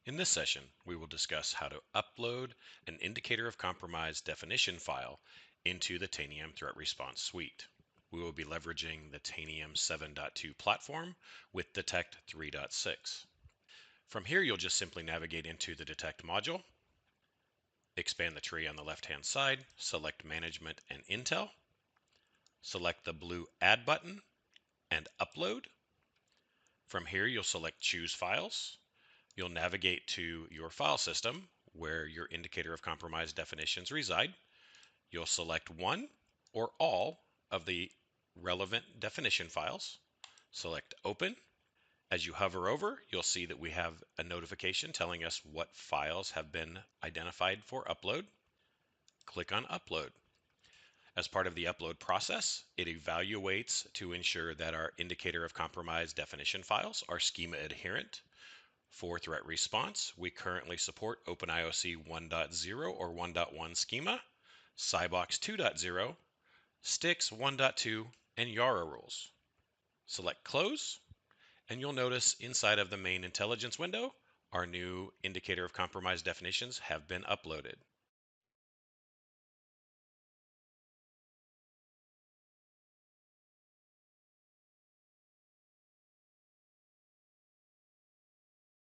In this session, we will discuss how to upload an indicator of compromise definition file into the Tanium Threat Response suite. We will be leveraging the Tanium 7.2 platform with Detect 3.6. From here, you'll just simply navigate into the Detect module, expand the tree on the left-hand side, select Management and Intel, select the blue Add button, and Upload. From here, you'll select Choose Files. You'll navigate to your file system where your indicator of compromise definitions reside. You'll select one or all of the relevant definition files. Select Open. As you hover over, you'll see that we have a notification telling us what files have been identified for upload. Click on Upload. As part of the upload process, it evaluates to ensure that our indicator of compromise definition files are schema adherent. For threat response, we currently support OpenIOC 1.0 or 1.1 schema, Cybox 2.0, Stix 1.2, and Yara rules. Select Close, and you'll notice inside of the main intelligence window, our new indicator of compromise definitions have been uploaded.